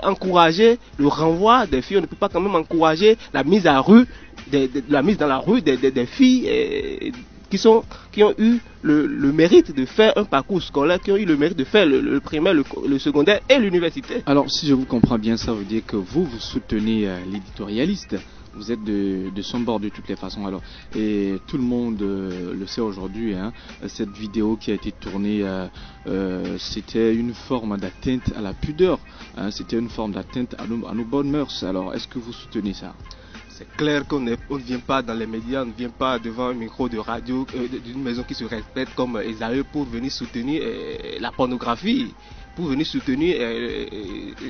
encourager le renvoi des filles, on ne peut pas quand même encourager la mise dans la rue des filles qui ont eu le mérite de faire un parcours scolaire, qui ont eu le mérite de faire le primaire, le secondaire et l'université. Alors si je vous comprends bien, ça veut dire que vous soutenez l'éditorialiste. Vous êtes de son bord de toutes les façons. Alors, et tout le monde le sait aujourd'hui, hein, cette vidéo qui a été tournée, c'était une forme d'atteinte à la pudeur, hein, c'était une forme d'atteinte à nos bonnes mœurs. Alors, est-ce que vous soutenez ça? C'est clair qu'on ne vient pas dans les médias, on ne vient pas devant un micro de radio d'une maison qui se respecte comme Esaü pour venir soutenir la pornographie, pour venir soutenir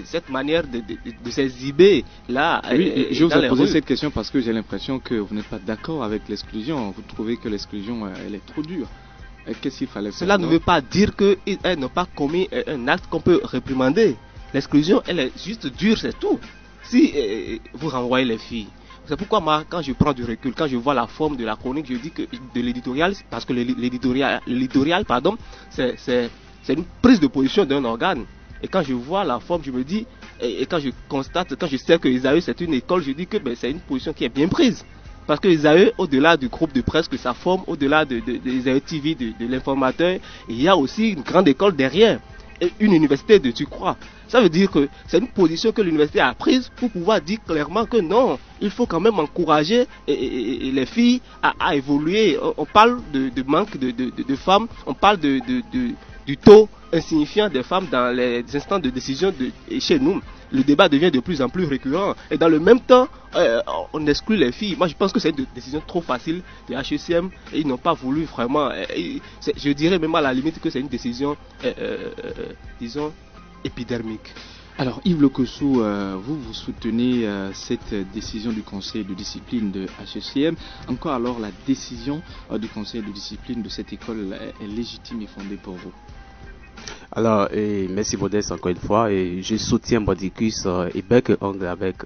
cette manière de s'exhiber là. Oui, je vous ai posé cette question parce que j'ai l'impression que vous n'êtes pas d'accord avec l'exclusion. Vous trouvez que l'exclusion elle est trop dure. Qu'est-ce qu'il fallait faire? Cela ne veut pas dire qu'elles n'ont pas commis un acte qu'on peut réprimander. L'exclusion, elle est juste dure, c'est tout. Si vous renvoyez les filles, c'est pourquoi moi, quand je prends du recul, quand je vois la forme de la chronique, je dis que de l'éditorial, parce que l'éditorial, pardon, c'est une prise de position d'un organe. Et quand je vois la forme, je me dis, et quand je constate, quand je sais que Esaü c'est une école, je dis que c'est une position qui est bien prise. Parce que Esaü, au-delà du groupe de presse que ça forme, au-delà de Esaü TV, de l'informateur, il y a aussi une grande école derrière. Et une université de tu crois. Ça veut dire que c'est une position que l'université a prise pour pouvoir dire clairement que non, il faut quand même encourager les filles à évoluer. On parle de manque de femmes, on parle du taux insignifiant des femmes dans les instants de décision chez nous. le débat devient de plus en plus récurrent. Et dans le même temps, on exclut les filles. Moi, je pense que c'est une décision trop facile des HECM et ils n'ont pas voulu vraiment. Je dirais même à la limite que c'est une décision, disons, épidermique. Alors Yves Lokossou, vous soutenez cette décision du conseil de discipline de HECM. Encore alors, la décision du conseil de discipline de cette école est légitime et fondée pour vous? Alors, merci Modeste encore une fois, et je soutiens Bodicus et Beck avec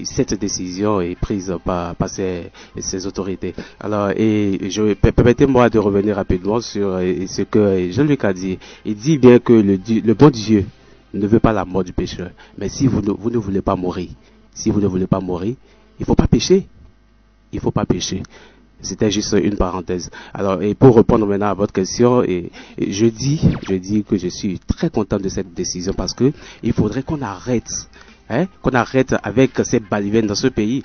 cette décision est prise par ces autorités. Alors, permettez-moi de revenir rapidement sur ce que Jean-Luc a dit. Il dit bien que le bon Dieu ne veut pas la mort du pécheur. Mais si vous ne voulez pas mourir, il ne faut pas pécher. Il ne faut pas pécher. C'était juste une parenthèse. Alors, et pour répondre maintenant à votre question, je dis que je suis très content de cette décision parce que il faudrait qu'on arrête avec ces balivernes dans ce pays.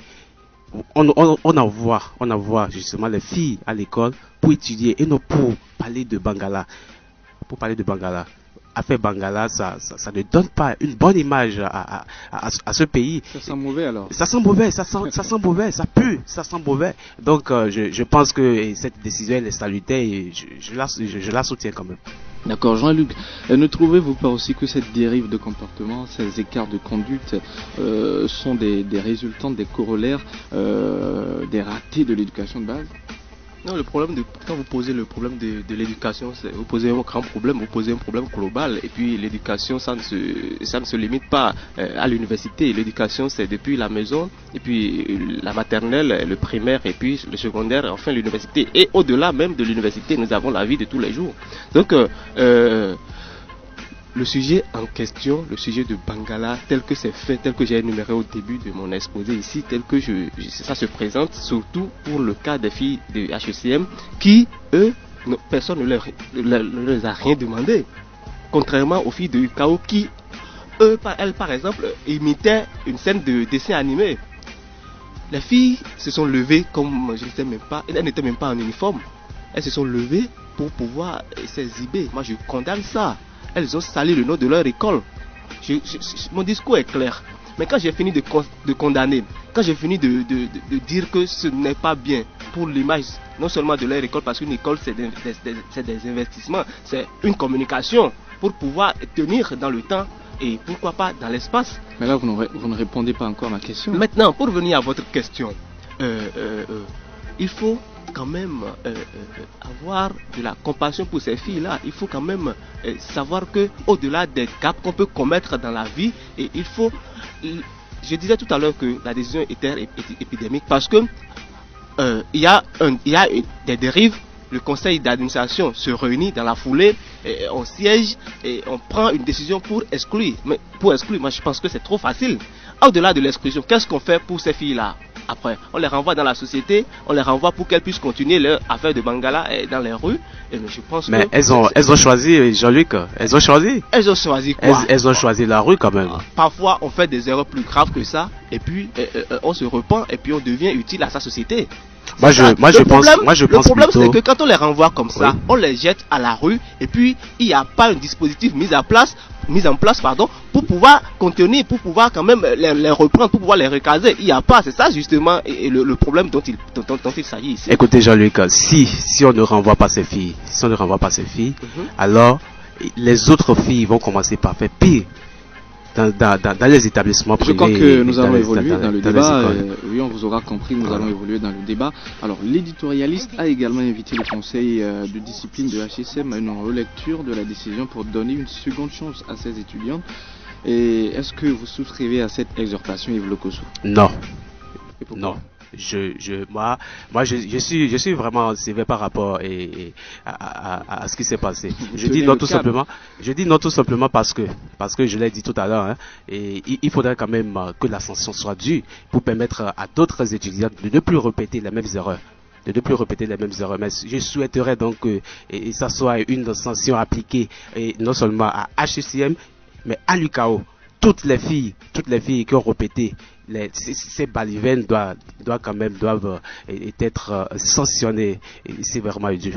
On envoie justement les filles à l'école pour étudier et non pour parler de Bangala. Affaire Bangala, ça ne donne pas une bonne image à ce pays. Ça sent mauvais alors. Ça sent mauvais, ça pue, ça sent mauvais. Donc je pense que cette décision elle est salutaire et je la soutiens quand même. D'accord, Jean-Luc, ne trouvez-vous pas aussi que cette dérive de comportement, ces écarts de conduite sont des résultants, des corollaires, des ratés de l'éducation de base? Non, quand vous posez le problème de l'éducation, vous posez un grand problème, vous posez un problème global. Et puis l'éducation, ça ne se limite pas à l'université. L'éducation, c'est depuis la maison, et puis la maternelle, le primaire, et puis le secondaire, enfin l'université. Et au-delà même de l'université, nous avons la vie de tous les jours. Donc, le sujet en question, le sujet de Bangala, tel que c'est fait, tel que j'ai énuméré au début de mon exposé ici, tel que ça se présente, surtout pour le cas des filles de HECM, qui, eux, personne ne leur a rien demandé. Contrairement aux filles de UKO qui, elles par exemple, imitaient une scène de dessin animé. Les filles se sont levées comme, je ne sais même pas, elles n'étaient même pas en uniforme. Elles se sont levées pour pouvoir s'exhiber. Moi je condamne ça. Elles ont sali le nom de leur école. Mon discours est clair. Mais quand j'ai fini de condamner, quand j'ai fini de dire que ce n'est pas bien pour l'image, non seulement de leur école, parce qu'une école c'est des investissements, c'est une communication pour pouvoir tenir dans le temps et pourquoi pas dans l'espace. Mais là vous ne répondez pas encore à ma question. Maintenant, pour revenir à votre question, il faut quand même avoir de la compassion pour ces filles-là. Il faut quand même savoir que au-delà des gaps qu'on peut commettre dans la vie, et il faut. Je disais tout à l'heure que la décision était épidémique parce que il y a des dérives. Le conseil d'administration se réunit dans la foulée, et on siège et on prend une décision pour exclure. Mais pour exclure, moi je pense que c'est trop facile. Au-delà de l'exclusion, qu'est-ce qu'on fait pour ces filles-là? Après, on les renvoie dans la société, on les renvoie pour qu'elles puissent continuer leur affaire de Bangala dans les rues. Et je pense mais elles ont choisi, Jean-Luc, elles ont choisi. Elles ont choisi quoi? Elles ont choisi la rue quand même. Parfois, on fait des erreurs plus graves que ça, et puis on se repent, et puis on devient utile à sa société. Le problème, c'est que quand on les renvoie comme ça, on les jette à la rue, et puis il n'y a pas un dispositif mis en place, pour pouvoir contenir, pour pouvoir quand même les reprendre, pour pouvoir les recaser. Il n'y a pas, c'est ça justement le problème dont il s'agit ici. Écoutez Jean-Luc, si on ne renvoie pas ces filles, alors les autres filles vont commencer par faire pire. Dans les établissements privés. Je crois que nous allons évoluer dans le débat. Oui, on vous aura compris, nous allons évoluer dans le débat. Alors, l'éditorialiste a également invité le conseil de discipline de HECM à une relecture de la décision pour donner une seconde chance à ses étudiantes. Et est-ce que vous souscrivez à cette exhortation, Yves Lokossou? Non. Non. Moi, je suis vraiment sévère par rapport à ce qui s'est passé. Je dis non tout simplement parce que je l'ai dit tout à l'heure, et il faudrait quand même que la sanction soit due pour permettre à d'autres étudiants de ne plus répéter les mêmes erreurs. Mais je souhaiterais donc que ça soit une sanction appliquée et non seulement à HECM, mais à l'UKO. Toutes les filles qui ont répété ces balivernes doivent être sanctionnées sévèrement et dur.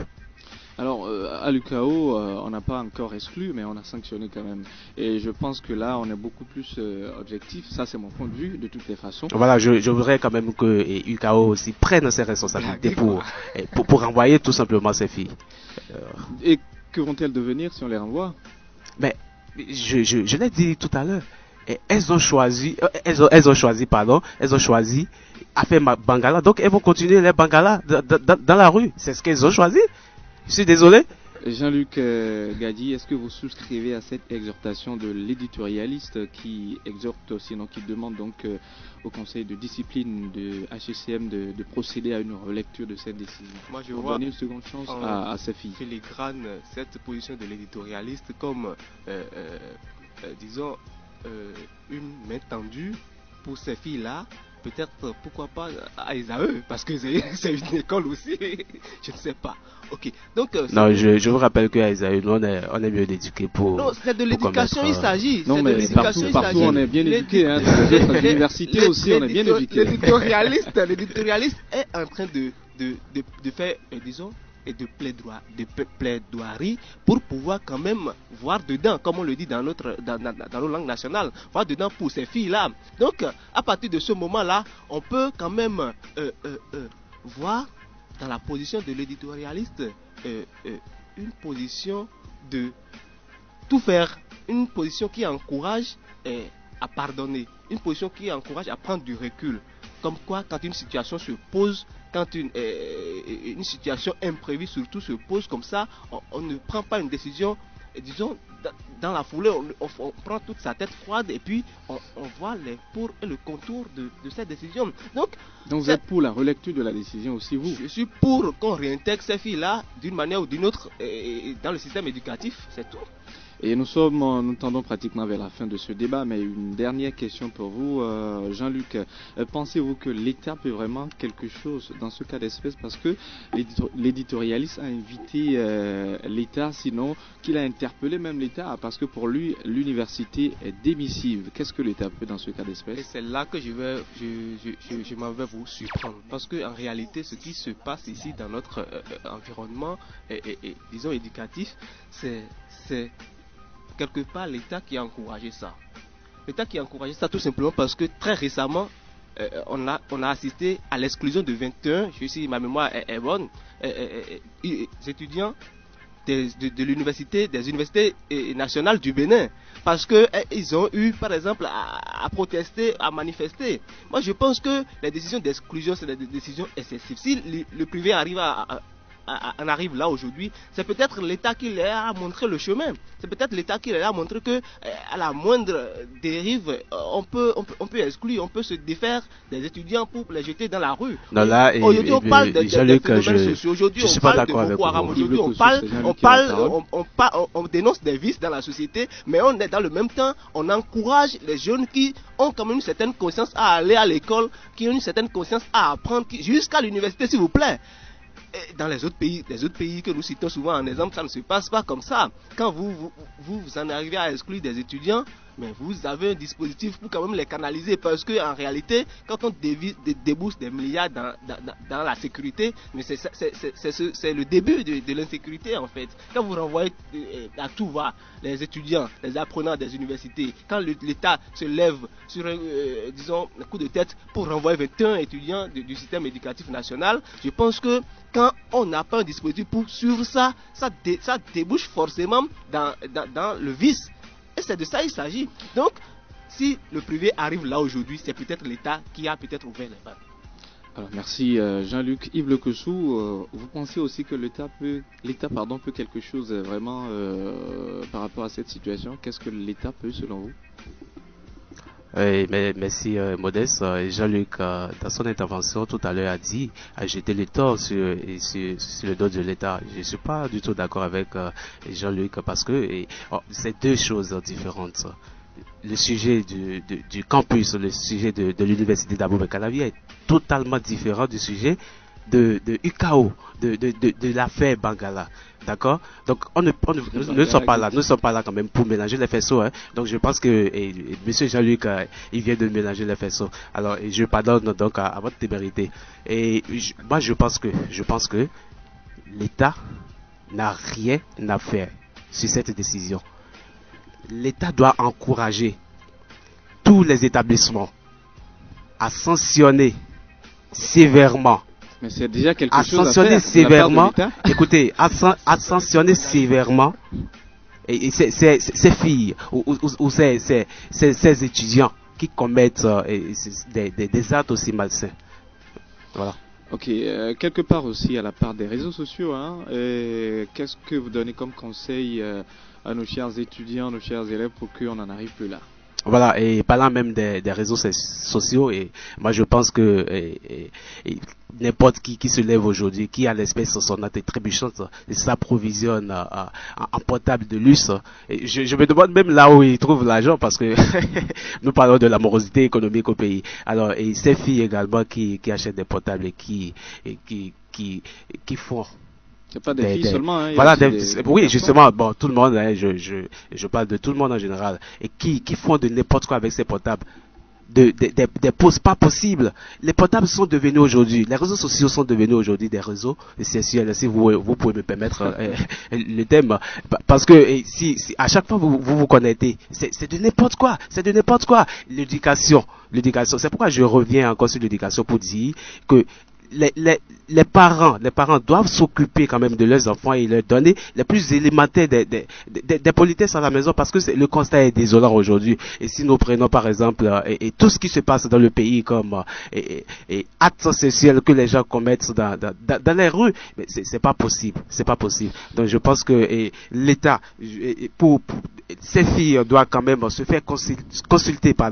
Alors, à l'UKO, on n'a pas encore exclu, mais on a sanctionné quand même. Et je pense que là, on est beaucoup plus objectif. Ça, c'est mon point de vue, de toutes les façons. Voilà, je voudrais quand même que UKO aussi prenne ses responsabilités pour renvoyer tout simplement ces filles. Et que vont-elles devenir si on les renvoie? Mais je l'ai dit tout à l'heure. Elles ont choisi à faire Bangala, donc elles vont continuer les Bangala dans la rue. C'est ce qu'elles ont choisi. Je suis désolé. Jean-Luc Gadi, est-ce que vous souscrivez à cette exhortation de l'éditorialiste qui exhorte, sinon qui demande donc au conseil de discipline de HCCM de procéder à une relecture de cette décision? Moi, je pour vois donner une seconde chance à ces filles. Filigrane cette position de l'éditorialiste comme, disons, une main tendue pour ces filles-là. Peut-être, pourquoi pas à Esaü, parce que c'est une école aussi, je ne sais pas. Ok, donc... non, je vous rappelle qu'à Esaü, nous, on est mieux éduqués pour... Non, c'est de l'éducation, il s'agit. Non, mais partout, on est bien éduqués, hein. Dans les universités aussi, on est bien éduqués. L'éditorialiste est en train de faire, disons, et de plaidoirie pour pouvoir quand même voir dedans, comme on le dit dans nos langues nationales, voir dedans pour ces filles-là. Donc, à partir de ce moment-là, on peut quand même voir dans la position de l'éditorialiste une position de tout faire, une position qui encourage à pardonner, une position qui encourage à prendre du recul. Comme quoi, quand une situation se pose, quand une situation imprévue surtout se pose comme ça, on ne prend pas une décision, disons, dans la foulée, on prend toute sa tête froide et puis on voit les pour et le contour de cette décision. Donc vous êtes pour la relecture de la décision aussi, vous? Je suis pour qu'on réintègre ces filles-là d'une manière ou d'une autre dans le système éducatif, c'est tout. Et nous tendons pratiquement vers la fin de ce débat, mais une dernière question pour vous, Jean-Luc. Pensez-vous que l'État peut vraiment quelque chose dans ce cas d'espèce? Parce que l'éditorialiste a invité l'État, sinon qu'il a interpellé même l'État, parce que pour lui, l'université est démissive. Qu'est-ce que l'État peut dans ce cas d'espèce? Et c'est là que je m'en vais vous surprendre. Parce qu'en réalité, ce qui se passe ici dans notre environnement, disons éducatif, c'est quelque part l'État qui a encouragé ça. L'État qui a encouragé ça tout simplement parce que très récemment, on a assisté à l'exclusion de 21, je sais si ma mémoire est bonne, étudiants de l'université, des universités nationales du Bénin, parce que ils ont eu, par exemple, à protester, à manifester. Moi, je pense que les décisions d'exclusion, c'est des décisions excessives. Si le privé arrive on arrive là aujourd'hui, c'est peut-être l'État qui leur a montré le chemin. C'est peut-être l'État qui leur a montré que à la moindre dérive, on peut exclure, on peut se défaire des étudiants pour les jeter dans la rue. Aujourd'hui, on parle de phénomènes sociaux. Aujourd'hui, on parle de Boko Haram. Aujourd'hui, on dénonce des vices dans la société, mais dans le même temps, on encourage les jeunes qui ont quand même une certaine conscience à aller à l'école, qui ont une certaine conscience à apprendre, jusqu'à l'université, s'il vous plaît. Dans les autres pays que nous citons souvent en exemple, ça ne se passe pas comme ça. Quand vous en arrivez à exclure des étudiants, mais vous avez un dispositif pour quand même les canaliser, parce que en réalité, quand on débourse des milliards dans la sécurité, mais c'est le début de l'insécurité en fait. Quand vous renvoyez à tout va les étudiants, les apprenants des universités, quand l'État se lève sur disons un coup de tête pour renvoyer 21 étudiants du système éducatif national, je pense que quand on n'a pas un dispositif pour suivre ça débouche forcément dans le vice. Et c'est de ça il s'agit. Donc, si le privé arrive là aujourd'hui, c'est peut-être l'État qui a peut-être ouvert les vannes. Alors, merci Jean-Luc. Yves Lequessou, vous pensez aussi que l'État peut quelque chose vraiment par rapport à cette situation? Qu'est-ce que l'État peut selon vous? Oui, mais merci Modeste. Jean-Luc, dans son intervention tout à l'heure, a jeté les torts sur le dos de l'État. Je ne suis pas du tout d'accord avec Jean-Luc parce que c'est deux choses différentes. Le sujet du campus, le sujet de l'université d'Aboubacar est totalement différent du sujet de UKO, de l'affaire Bangala. D'accord? Donc, nous ne sommes pas là quand même pour mélanger les faisceaux, hein. Donc, je pense que, monsieur Jean-Luc, il vient de mélanger les faisceaux. Alors, je pardonne donc à votre témérité. Et moi, je pense que l'État n'a rien à faire sur cette décision. L'État doit encourager tous les établissements à sanctionner sévèrement. Mais c'est déjà quelque chose à sanctionner faire sévèrement. de la part de l'État. Écoutez, à sanctionner sévèrement et ces filles ou ces étudiants qui commettent des actes aussi malsains. Voilà. Ok, quelque part aussi à la part des réseaux sociaux, hein, qu'est-ce que vous donnez comme conseil à nos chers étudiants, nos chers élèves pour qu'on n'en arrive plus là? Voilà, et parlant même des réseaux sociaux, et moi je pense que n'importe qui se lève aujourd'hui, qui a l'espèce sonnante et trébuchante, et s'approvisionne en portable de luxe. Et je me demande même là où il trouve l'argent, parce que nous parlons de la morosité économique au pays. Alors, et ces filles également qui achètent des portables et qui font... C'est pas des filles seulement, hein, voilà, oui, justement, bon, tout le monde, hein, je parle de tout le monde en général, et qui font de n'importe quoi avec ces portables, des poses pas possibles. Les portables sont devenus aujourd'hui, les réseaux sociaux sont devenus aujourd'hui des réseaux sexuels, si vous pouvez me permettre le thème, parce que si à chaque fois vous connectez, c'est de n'importe quoi, l'éducation, c'est pourquoi je reviens encore sur l'éducation pour dire que les parents doivent s'occuper quand même de leurs enfants et leur donner les plus élémentaires des politesses à la maison, parce que le constat est désolant aujourd'hui. Et si nous prenons par exemple et tout ce qui se passe dans le pays comme actes sexuels que les gens commettent dans les rues, mais c'est pas possible. Donc je pense que l'État pour ces filles doit quand même se faire consulter par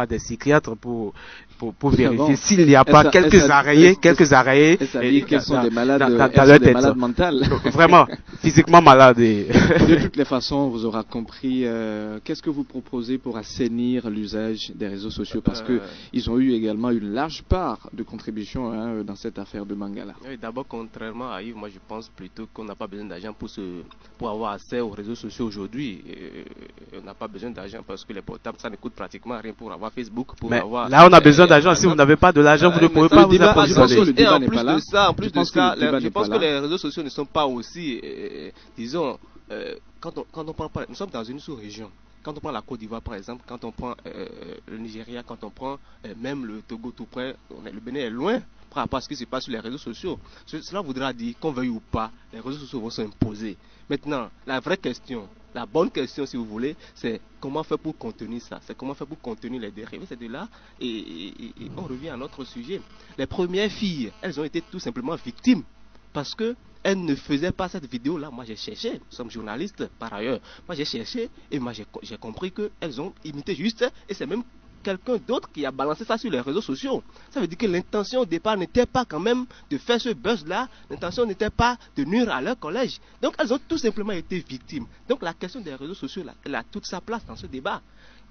des psychiatres pour vérifier s'il n'y a pas quelques arrayés qu'elles sont des malades, dans leur tête. Malades mentales. Vraiment, physiquement malades. De toutes les façons, on vous aura compris. Qu'est-ce que vous proposez pour assainir l'usage des réseaux sociaux? Parce que ils ont eu également une large part de contribution dans cette affaire de Mangala. Oui, d'abord, contrairement à Yves, moi je pense plutôt qu'on n'a pas besoin d'argent pour avoir accès aux réseaux sociaux aujourd'hui. On n'a pas besoin d'argent parce que les portables, ça ne coûte pratiquement rien pour avoir Facebook. Là, on a besoin d'argent. Si vous n'avez pas de l'argent, vous ne pouvez pas vous approvisionner. Et en plus de ça, je pense que les réseaux sociaux ne sont pas aussi, disons, quand on prend, nous sommes dans une sous-région. Quand on prend la Côte d'Ivoire par exemple, quand on prend le Nigeria, quand on prend même le Togo tout près, le Bénin est loin par rapport à ce qui se passe sur les réseaux sociaux. Cela voudra dire qu'on veuille ou pas, les réseaux sociaux vont s'imposer. Maintenant, la vraie question, la bonne question si vous voulez, c'est comment faire pour contenir ça, c'est comment faire pour contenir les dérives. C'est de là et on revient à notre sujet. Les premières filles, elles ont été tout simplement victimes parce que elles ne faisaient pas cette vidéo-là. Moi j'ai cherché, nous sommes journalistes par ailleurs, moi j'ai cherché et moi j'ai compris qu'elles ont imité juste et c'est même quelqu'un d'autre qui a balancé ça sur les réseaux sociaux. Ça veut dire que l'intention au départ n'était pas quand même de faire ce buzz-là, l'intention n'était pas de nuire à leur collège. Donc elles ont tout simplement été victimes. Donc la question des réseaux sociaux, là, elle a toute sa place dans ce débat.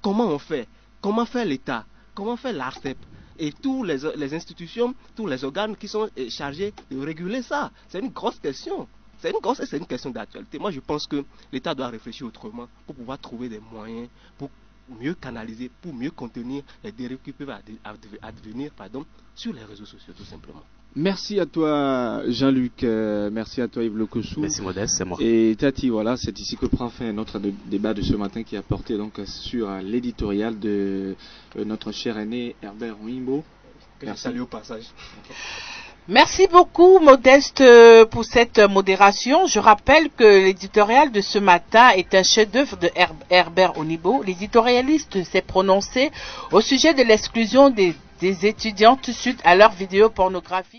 Comment on fait? Comment fait l'État? Comment fait l'ARCEP? Et tous les institutions, tous les organes qui sont chargés de réguler ça. C'est une grosse question. C'est une question d'actualité. Moi je pense que l'État doit réfléchir autrement pour pouvoir trouver des moyens pour mieux canaliser, pour mieux contenir les dérives qui peuvent advenir sur les réseaux sociaux tout simplement. Merci à toi Jean-Luc, merci à toi Yves Lokossou. Merci Modeste, c'est moi. Et Tati, voilà, c'est ici que prend fin notre débat de ce matin qui a porté donc sur l'éditorial de notre cher aîné Herbert Ouimbo. Merci. Salut au passage. Merci beaucoup Modeste pour cette modération. Je rappelle que l'éditorial de ce matin est un chef-d'œuvre de Herbert Onibo. L'éditorialiste s'est prononcé au sujet de l'exclusion des étudiantes suite à leur vidéo pornographique.